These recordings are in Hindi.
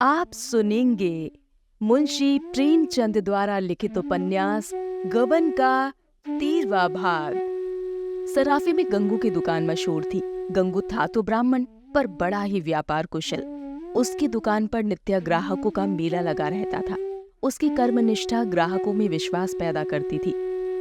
आप सुनेंगे मुंशी प्रेमचंद द्वारा लिखित उपन्यास गबन का 13वां भाग। सराफे में गंगू की दुकान मशहूर थी। गंगू था तो ब्राह्मण, पर बड़ा ही व्यापार कुशल। उसकी दुकान पर नित्य ग्राहकों का मेला लगा रहता था। उसकी कर्मनिष्ठा ग्राहकों में विश्वास पैदा करती थी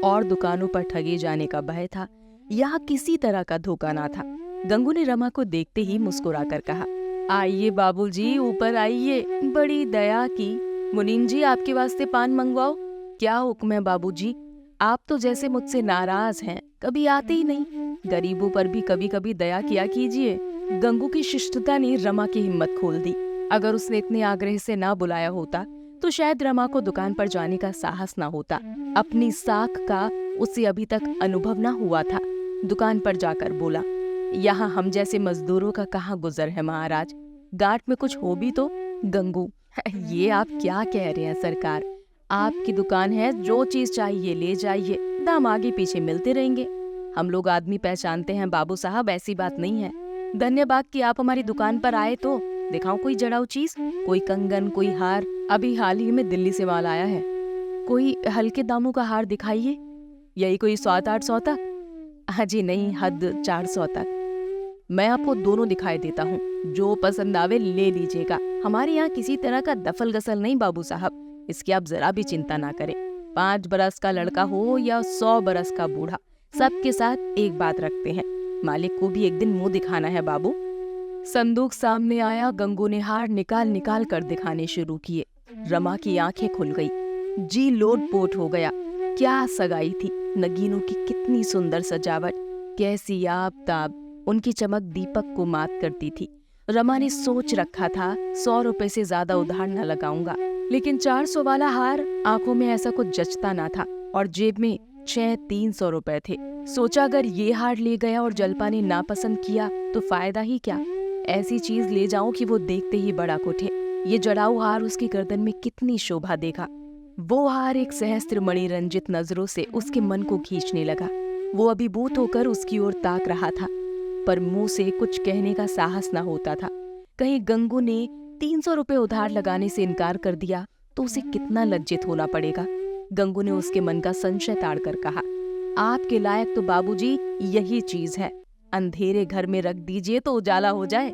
और दुकानों पर ठगे जाने का भय था। यहाँ किसी तरह का धोखा ना था। गंगू ने रमा को देखते ही मुस्कुराकर कहा, आइए बाबूजी, ऊपर आइए। बड़ी दया की। मुनीम जी, आपके वास्ते पान मंगवाओ। क्या हुक्म है बाबूजी? आप तो जैसे मुझसे नाराज हैं, कभी आते ही नहीं। गरीबों पर भी कभी कभी दया किया कीजिए। गंगू की शिष्टता ने रमा की हिम्मत खोल दी। अगर उसने इतने आग्रह से ना बुलाया होता तो शायद रमा को दुकान पर जाने का साहस ना होता। अपनी साख का उसे अभी तक अनुभव ना हुआ था। दुकान पर जाकर बोला, यहाँ हम जैसे मजदूरों का कहाँ गुजर है महाराज। गांठ में कुछ हो भी तो। गंगू, ये आप क्या कह रहे हैं सरकार? आपकी दुकान है, जो चीज चाहिए ले जाइए, दाम आगे पीछे मिलते रहेंगे। हम लोग आदमी पहचानते हैं बाबू साहब, ऐसी बात नहीं है। धन्यवाद कि आप हमारी दुकान पर आए। तो दिखाऊं कोई जड़ाऊ चीज, कोई कंगन, कोई हार। अभी हाल ही में दिल्ली से माल आया है। कोई हल्के दामों का हार दिखाइए। यही कोई 700-800 तक? हाँ जी नहीं, हद 400 तक। मैं आपको दोनों दिखाई देता हूँ, जो पसंद आवे ले लीजिएगा। हमारे यहाँ किसी तरह का दफल गसल नहीं बाबू साहब, इसकी आप जरा भी चिंता ना करें। 5 बरस का लड़का हो या 100 बरस का बूढ़ा, सबके साथ एक बात रखते हैं, मालिक को भी एक दिन मुंह दिखाना है बाबू। संदूक सामने आया। गंगू ने हार निकाल निकाल कर दिखाने शुरू किए। रमा की आंखें खुल गई, जी लोटपोट हो गया। क्या सगाई थी! नगीनों की कितनी सुंदर सजावट, कैसी आबताब! उनकी चमक दीपक को मात करती थी। रमा ने सोच रखा था 100 रुपए से ज्यादा उधार न लगाऊंगा, लेकिन 400 वाला हार आंखों में ऐसा कुछ जचता ना था और जेब में 300 रुपए थे। सोचा अगर ये हार ले गया और जलपा ने नापसंद किया तो फायदा ही क्या। ऐसी चीज ले जाऊं कि वो देखते ही बड़ा कुठे। ये जड़ाऊ हार उसकी गर्दन में कितनी शोभा देगा। वो हार एक सहस्त्र मणि रंजित नजरों से उसके मन को खींचने लगा। वो अभिभूत होकर उसकी ओर ताक रहा था, पर मुंह से कुछ कहने का साहस ना होता था। कहीं गंगू ने 300 रुपए उधार लगाने से इनकार कर दिया तो उसे कितना लज्जित होना पड़ेगा। गंगू ने उसके मन का संशय ताड़कर कहा, आपके लायक तो बाबूजी यही चीज है। अंधेरे घर में रख दीजिए तो उजाला हो जाए।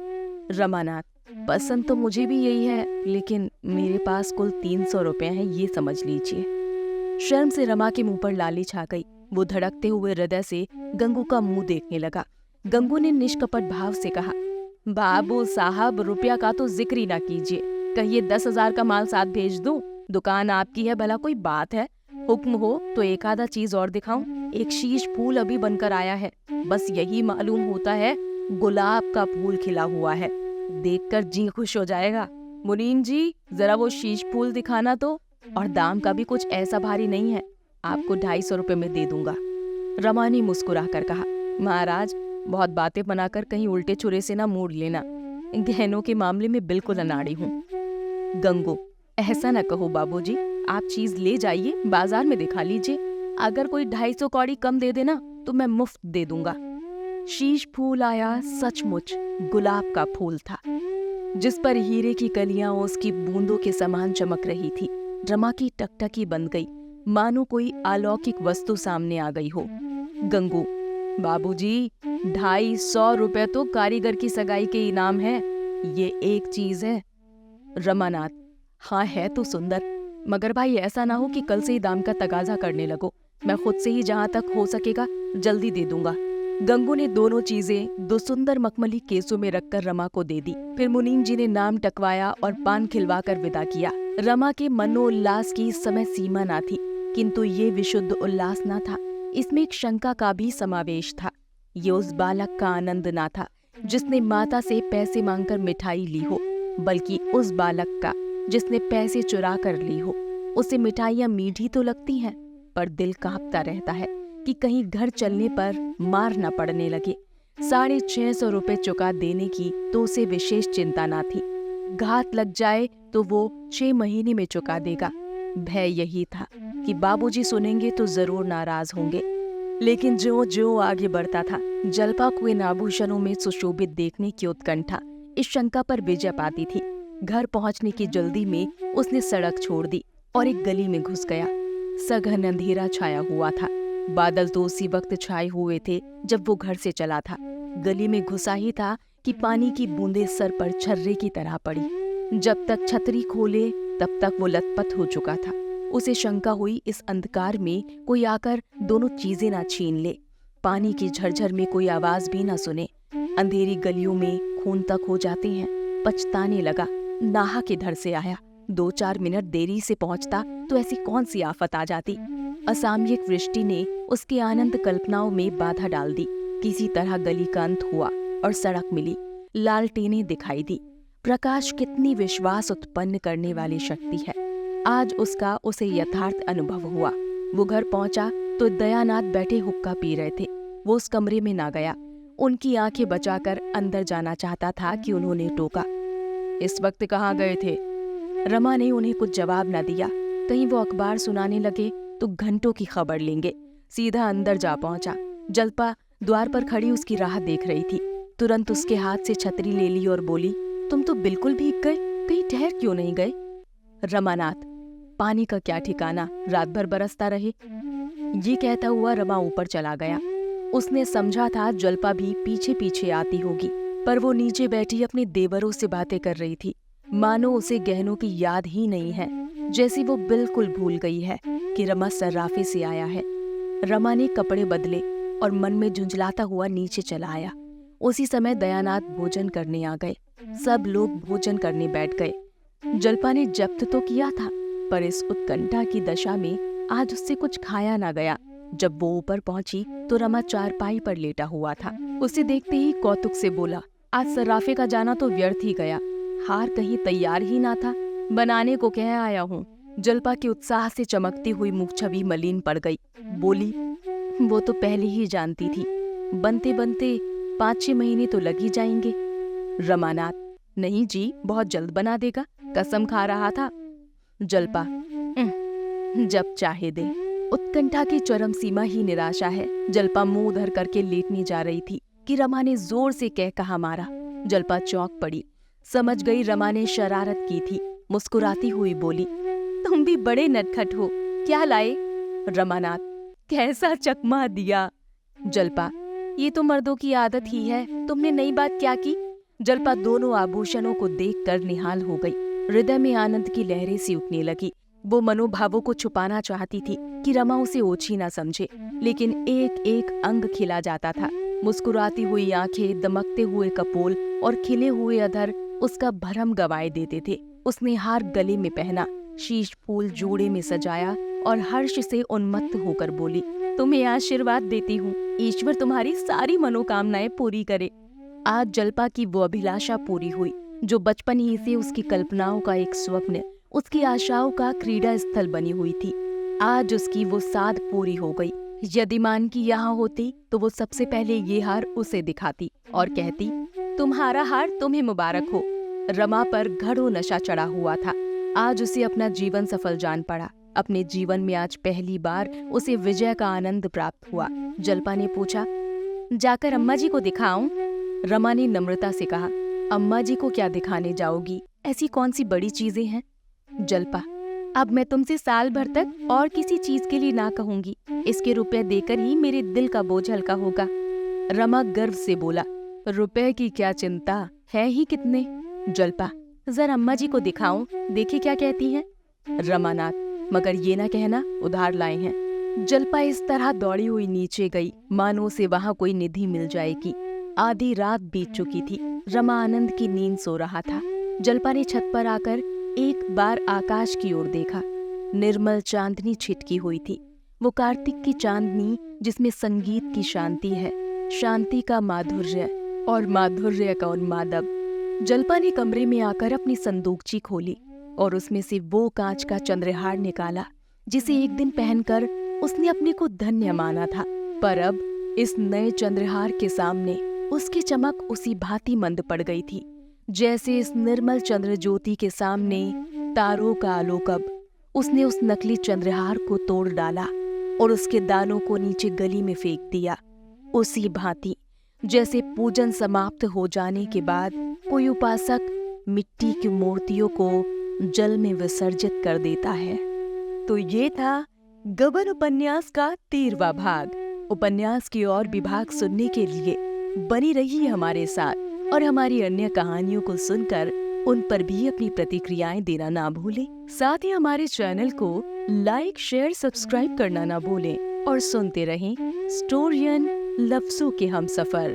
रमानाथ, पसंद तो मुझे भी यही है, लेकिन मेरे पास कुल 300 रुपए हैं, ये समझ लीजिए। शर्म से रमा के मुंह पर लाली छा गई। वो धड़कते हुए हृदय से गंगू का मुंह देखने लगा। गंगू ने निष्कपट भाव से कहा, बाबू साहब, रुपया का तो जिक्र ही ना कीजिए। कहिए 10,000 का माल साथ भेज दूं? दुकान आपकी है, भला कोई बात है? हुक्म हो तो एक आधा चीज और दिखाऊं। एक शीश फूल अभी बनकर आया है, बस यही मालूम होता है गुलाब का फूल खिला हुआ है। देखकर जी खुश हो जाएगा। मुनीम जी, जरा वो शीश फूल दिखाना तो। और दाम का भी कुछ ऐसा भारी नहीं है, आपको 250 रुपए में दे दूंगा। रमा ने मुस्कुरा कर कहा, महाराज, बहुत बातें बनाकर कहीं उल्टे छुरे से ना मोड़ लेना। गहनों के मामले में बिल्कुल अनाड़ी हूँ। गंगू, ऐसा न कहो बाबूजी, आप चीज ले जाइए, बाजार में दिखा लीजिए। अगर कोई 250 कौड़ी कम दे देना तो मैं मुफ्त दे दूंगा। शीश फूल आया। सचमुच गुलाब का फूल था, जिस पर हीरे की कलियां उसकी बूंदों के समान चमक रही थी। रमा की टकटकी बंद गई, मानो कोई अलौकिक वस्तु सामने आ गई हो। गंगू, बाबूजी, 250 रुपए तो कारीगर की सगाई के इनाम है, ये एक चीज है। रमानाथ, हाँ है तो सुंदर, मगर भाई ऐसा ना हो कि कल से ही दाम का तगाजा करने लगो। मैं खुद से ही जहाँ तक हो सकेगा जल्दी दे दूंगा। गंगू ने दोनों चीजें 2 सुंदर मखमली केसों में रखकर रमा को दे दी। फिर मुनीम जी ने नाम टकवाया और पान खिलवाकर विदा किया। रमा के मनोल्लास की इस समय सीमा ना थी, किंतु ये विशुद्ध उल्लास ना था, इसमें एक शंका का भी समावेश था। ये उस बालक का आनंद ना था जिसने माता से पैसे मांगकर मिठाई ली हो, बल्कि उस बालक का जिसने पैसे चुरा कर ली हो। उसे मिठाइयाँ मीठी तो लगती हैं, पर दिल कांपता रहता है कि कहीं घर चलने पर मार न पड़ने लगे। 650 रुपए चुका देने की तो उसे विशेष चिंता ना थी। घात लग जाए तो वो 6 महीने में चुका देगा। भय यही था कि बाबूजी सुनेंगे तो जरूर नाराज होंगे। लेकिन जो जो आगे बढ़ता था, जलपा को इन आभूषणों में सुशोभित देखने की उत्कंठा इस शंका पर विजय पाती थी। घर पहुंचने की जल्दी में उसने सड़क छोड़ दी और एक गली में घुस गया। सघन अंधेरा छाया हुआ था। बादल तो उसी वक्त छाए हुए थे जब वो घर से चला था। गली में घुसा ही था कि पानी की बूंदें सर पर छर्रे की तरह पड़ी। जब तक छतरी खोले तब तक वो लथपथ हो चुका था। उसे शंका हुई इस अंधकार में कोई आकर दोनों चीजें ना छीन ले, पानी की झरझर में कोई आवाज भी ना सुने। अंधेरी गलियों में खून तक हो जाते हैं। पछताने लगा, नाहा किधर से आया। 2-4 मिनट देरी से पहुंचता तो ऐसी कौन सी आफत आ जाती। असामयिक वृष्टि ने उसकी आनंद कल्पनाओं में बाधा डाल दी। किसी तरह गली का अंत हुआ और सड़क मिली। लालटेनें दिखाई दी। प्रकाश कितनी विश्वास उत्पन्न करने वाली शक्ति है। आज उसका उसे यथार्थ अनुभव हुआ। वो घर पहुंचा तो दयानाथ बैठे हुक्का पी रहे थे। वो उस कमरे में ना गया। उनकी आंखें बचाकर अंदर जाना चाहता था कि उन्होंने टोका, इस वक्त कहाँ गए थे? रमा ने उन्हें कुछ जवाब न दिया। कहीं वो अखबार सुनाने लगे तो घंटों की खबर लेंगे। सीधा अंदर जा पहुंचा। जल्पा द्वार पर खड़ी उसकी राह देख रही थी। तुरंत उसके हाथ से छतरी ले ली और बोली, तुम तो बिल्कुल भीग गए, कहीं ठहर क्यों नहीं गए? रमानाथ, पानी का क्या ठिकाना, रात भर बरसता रहे। ये कहता हुआ रमा ऊपर चला गया। उसने समझा था जल्पा भी पीछे पीछे आती होगी, पर वो नीचे बैठी अपने देवरों से बातें कर रही थी। मानो उसे गहनों की याद ही नहीं है, जैसी वो बिल्कुल भूल गई है कि रमा सर्राफे से आया है। रमा ने कपड़े बदले और मन में झुंझलाता हुआ नीचे चला आया। उसी समय दयानाथ भोजन करने आ गए। सब लोग भोजन करने बैठ गए। जल्पा ने जब्त तो किया था, पर इस उत्कंठा की दशा में आज उससे कुछ खाया ना गया। जब वो ऊपर पहुंची तो रमा चारपाई पर लेटा हुआ था। उसे देखते ही कौतुक से बोला, आज सर्राफे का जाना तो व्यर्थ ही गया। हार कहीं तैयार ही ना था, बनाने को कह आया हूँ। जल्पा के उत्साह से चमकती हुई मुख छवि मलिन पड़ गई। बोली, वो तो पहले ही जानती थी, बनते बनते 5-6 महीने तो लग ही जाएंगे। रमानाथ, नहीं जी, बहुत जल्द बना देगा, कसम खा रहा था। जल्पा, जब चाहे दे। उत्कंठा की चरम सीमा ही निराशा है। जल्पा मुंह उधर करके लेटने जा रही थी कि रमा ने जोर से कह कहा मारा। जल्पा चौंक पड़ी। समझ गई रमा ने शरारत की थी। मुस्कुराती हुई बोली, तुम भी बड़े नटखट हो, क्या लाए? रमानाथ, कैसा चकमा दिया। जल्पा, ये तो मर्दों की आदत ही है, तुमने नई बात क्या की? जल्पा दोनों आभूषणों को देखकर निहाल हो गई। हृदय में आनंद की लहरें सी उठने लगी। वो मनोभावों को छुपाना चाहती थी कि रमा उसे ओछी ना समझे, लेकिन एक एक अंग खिला जाता था। मुस्कुराती हुई आंखें, दमकते हुए कपोल और खिले हुए अधर उसका भरम गवाए देते थे। उसने हार गले में पहना, शीश फूल जोड़े में सजाया और हर्ष से उन्मत्त होकर बोली, तुम्हें आशीर्वाद देती हूँ, ईश्वर तुम्हारी सारी मनोकामनाएं पूरी करे। आज जल्पा की वो अभिलाषा पूरी हुई जो बचपन ही से उसकी कल्पनाओं का एक स्वप्न, उसकी आशाओं का क्रीड़ा स्थल बनी हुई थी। आज उसकी वो साध पूरी हो गई। यदि मान की यहाँ होती तो वो सबसे पहले ये हार उसे दिखाती और कहती, तुम्हारा हार तुम्हें मुबारक हो। रमा पर घड़ों नशा चढ़ा हुआ था। आज उसे अपना जीवन सफल जान पड़ा। अपने जीवन में आज पहली बार उसे विजय का आनंद प्राप्त हुआ। जल्पा ने पूछा, जाकर अम्मा जी को दिखाऊं? रमा ने नम्रता से कहा, अम्मा जी को क्या दिखाने जाओगी, ऐसी कौन सी बड़ी चीजें हैं? जल्पा, अब मैं तुमसे साल भर तक और किसी चीज के लिए ना कहूंगी। इसके रुपए देकर ही मेरे दिल का बोझ हल्का होगा। रमा गर्व से बोला, रुपए की क्या चिंता है ही कितने। जल्पा, जरा अम्मा जी को दिखाऊं, देखिए क्या कहती हैं। रमानाथ, मगर ये ना कहना उधार लाए हैं। जल्पा इस तरह दौड़ी हुई नीचे गई मानो उसे वहां कोई निधि मिल जाएगी। आधी रात बीत चुकी थी। रमा आनंद की नींद सो रहा था। जल्पा ने छत पर आकर एक बार आकाश की ओर देखा। निर्मल चांदनी छिटकी हुई थी। वो कार्तिक की चांदनी जिसमें संगीत की शांति है, शांति का माधुर्य और माधुर्य का उन्मादब। जल्पा ने कमरे में आकर अपनी संदूकची खोली और उसमें से वो कांच का चंद्रहार निकाला जिसे एक दिन पहनकर उसने अपने को धन्य माना था। पर अब इस नए चंद्रहार के सामने उसकी चमक उसी भांति मंद पड़ गई थी जैसे इस निर्मल चंद्र ज्योति के सामने तारों का आलोकब। उसने उस नकली चंद्रहार को तोड़ डाला और उसके दानों को नीचे गली में फेंक दिया। उसी भांति जैसे पूजन समाप्त हो जाने के बाद कोई उपासक मिट्टी की मूर्तियों को जल में विसर्जित कर देता है। तो ये था गबन उपन्यास का 13वां भाग। उपन्यास की और भी भाग सुनने के लिए बनी रहिए हमारे साथ और हमारी अन्य कहानियों को सुनकर उन पर भी अपनी प्रतिक्रियाएं देना ना भूलें। साथ ही हमारे चैनल को लाइक, शेयर, सब्सक्राइब करना ना भूलें और सुनते रहें स्टोरियन लफ्जों के हमसफर।